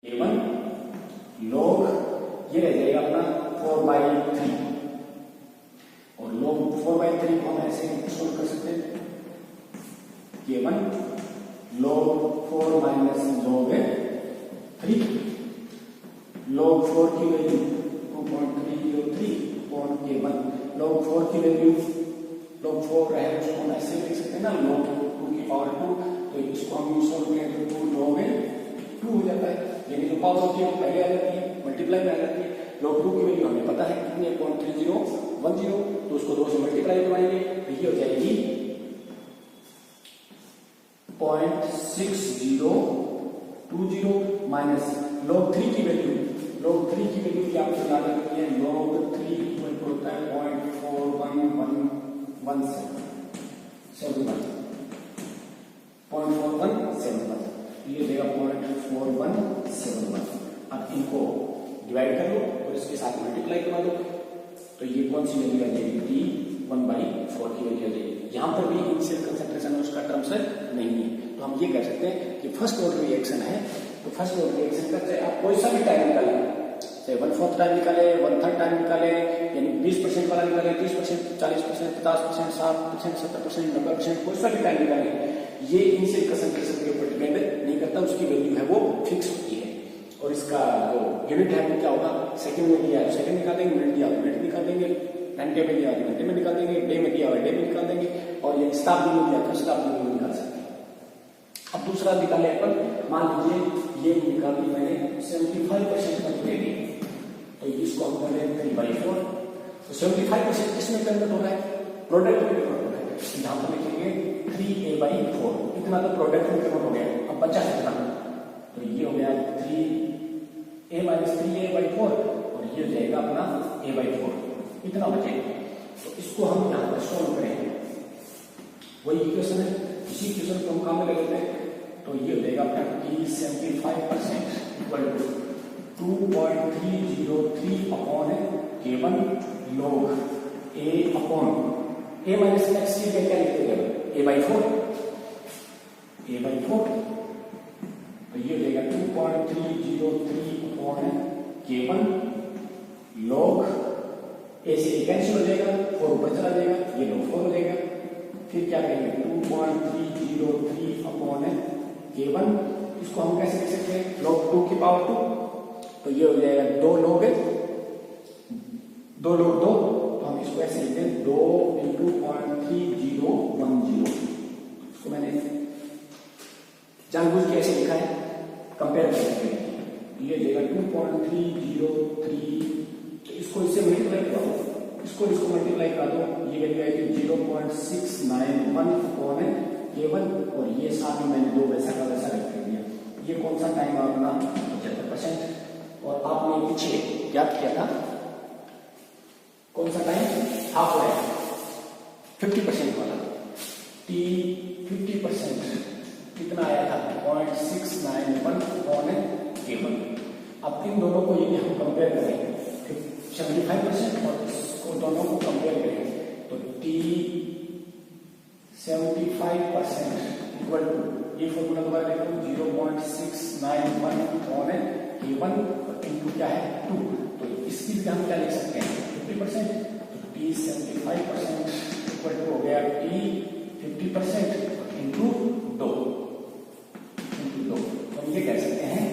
A1 log ये रह जाएगा अपना 4/3 और log 4/3 को हम ऐसे सोल्व कर सकते हैं K1 log 4 minus log 3 log 4 की वैल्यू 2.303 और K1 log 4 की वैल्यू log 4 रहे उसको हम ऐसे लिख सकते हैं ना log 2 की पावर 2 तो इसको हम सोल्व करें तो 2 log 2 हो जाता है यानी जो पावर होती है वो पहले आ जाती है मल्टीप्लाई में आ जाती है log 2 की वैल्यू हमें पता है कितनी है 0.3010 तो उसको 2 से मल्टीप्लाई करवाएंगे तो ये हो जाएगी 0.6020 माइनस log 3 की वैल्यू क्या आपको याद रखनी है log 3 इक्वल टू होता है 0.4171 ये देगा 0.4171 अब इनको डिवाइड कर लो और इसके साथ मल्टीप्लाई करवा दो तो ये कौन सी वैल्यू आ जाएगी T1/4 की वैल्यू आ जाएगी यहां पर भी इनिशियल कंसंट्रेशन उसका टर्म्स नहीं है तो हम ये कह सकते हैं कि फर्स्ट ऑर्डर रिएक्शन है तो फर्स्ट ऑर्डर रिएक्शन का चाहे आप कोई सा भी टाइम निकालें चाहे 1/4 टाइम निकाले 1/3 टाइम निकाले यानी 20% वाला निकाले 30% 40% 50% 60% 70% 90% कोई सा भी टाइम निकाले ये इनिशियल कंसंट्रेशन के ऊपर डिपेंड नहीं करता उसकी वैल्यू है वो फिक्स होती है और इसका जो यूनिट है वो क्या होगा सेकंड में दिया है सेकंड निकाल देंगे मिनट दिया मिनट निकाल देंगे घंटे में दिया घंटे में निकाल देंगे डे में दिया डे में निकाल देंगे और ये शताब्दी में दिया तो शताब्दी में निकाल सकते हैं अब दूसरा निकाले अपन मान लीजिए ये निकाल दी मैंने 75% का देंगे तो इसको हम कर लेंगे 3/4 तो 75% किसमें कन्वर्ट हो रहा है प्रोडक्ट में कन्वर्ट हो रहा है यहां पर लिखेंगे 3A/4 इतना तो प्रोडक्ट में कन्वर्ट हो गया अब बचा कितना तो ये हो गया 3A - 3A/4 और ये हो जाएगा अपना A/4 इतना बचेगा तो इसको हम यहां पर सॉल्व करेंगे वही इक्वेशन है इसी इक्वेशन को हम काम में लेते हैं तो ये हो जाएगा अपना T75% equal to 2.303 upon K1 log A upon A minus x की क्या लिखते हैं A/4 तो ये हो जाएगा 2.303 अपॉन K1 log ए से कैंसिल हो जाएगा 4 ऊपर चला जाएगा ये log 4 हो जाएगा फिर क्या करेंगे 2.303 अपॉन K1 इसको हम कैसे लिख सकते हैं log 2 की पावर 2 तो ये हो जाएगा 2 log 2 तो हम इसको ऐसे लिखते हैं 2 × 0.3010 इसको मैंने जानबूझ के ऐसे लिखा है कंपेयर करके ये हो जाएगा 2.303 तो इसको इससे मल्टीप्लाई करा दो इसको मल्टीप्लाई करा दो ये वैल्यू आएगी 0.691 अपॉन K1 और ये साथ में मैंने 2 वैसा का वैसा रख दिया ये कौन सा टाइम अपना 75% और आपने पीछे क्या किया था कौन सा टाइम हाफ लाइफ 50% वाला T 50% कितना आया था 0.691 अपॉन K1 अब इन दोनों को यदि हम कंपेयर करें 75% और इसको दोनों को कंपेयर करें तो T75% इक्वल टू ये फॉर्मूला दोबारा लिखो 0.691 अपॉन K1 इनटू क्या है 2 तो इसकी भी हम क्या लिख सकते हैं 50% तो T75% इक्वल टू हो गया T50% इनटू 2 हम ये कह सकते हैं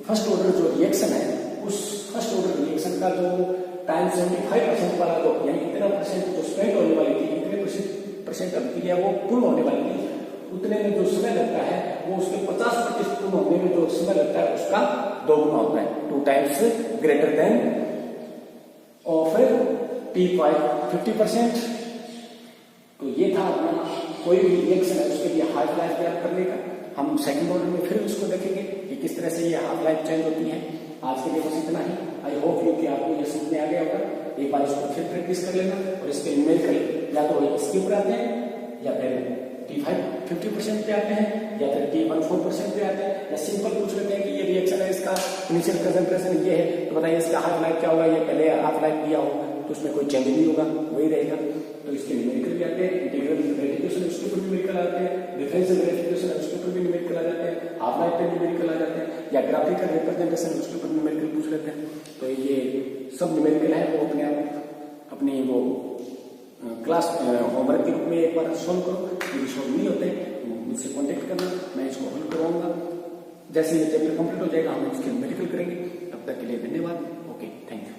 फर्स्ट ऑर्डर जो रिएक्शन है उस फर्स्ट ऑर्डर रिएक्शन का जो टाइम 75% वाला जो यानी इतना परसेंट जो स्पेंड होने वाली थी इतने परसेंट अभिक्रिया वो पूर्ण होने वाली थी उतने में जो समय लगता है वो उसके 50% पूर्ण होने में जो समय लगता है उसका 2 गुना होता है 2 times greater than of T50% तो ये था अपना कोई भी रिएक्शन है उसके लिए हाफ लाइफ ज्ञात करने का हम सेकंड ऑर्डर में फिर उसको देखेंगे कि किस तरह से ये हाफ लाइफ चेंज होती है आज के लिए बस इतना ही आई होप यू कि आपको ये समझ में आ गया होगा एक बार इसको फिर प्रैक्टिस कर लेना और इसके न्यूमेरिकल या तो इसके ऊपर आते हैं या फिर T50% पे आते हैं या फिर T14% पे आते हैं या सिंपल पूछ लेते हैं कि ये रिएक्शन है इसका इनिशियल कंसंट्रेशन ये है तो बताइए इसका हाफ लाइफ क्या होगा ये पहले हाफ लाइफ दिया होगा तो उसमें कोई चेंज नहीं होगा वही रहेगा तो इसके न्यूमेरिकल भी आते हैं, इंटीग्रल रेटिफिकेशन उसके ऊपर न्यूमेरिकल आते हैं, डिफरेंशियल रेटिफिकेशन उसके ऊपर भी न्यूमेरिकल आ जाते हैं, हाफ लाइफ पे न्यूमेरिकल आ जाते हैं, या ग्राफिकल रिप्रेजेंटेशन उसके ऊपर न्यूमेरिकल पूछ लेते हैं। तो ये सब न्यूमेरिकल है, वो अपने आप अपनी वो क्लास होमवर्क के रूप में एक बार सॉल्व करो। यदि सॉल्व नहीं होते मुझसे कॉन्टेक्ट करना, मैं इसको हल करवाऊंगा। जैसे ये चैप्टर कंप्लीट हो जाएगा हम इसके न्यूमेरिकल करेंगे। तब तक के लिए धन्यवाद। Okay, thank you.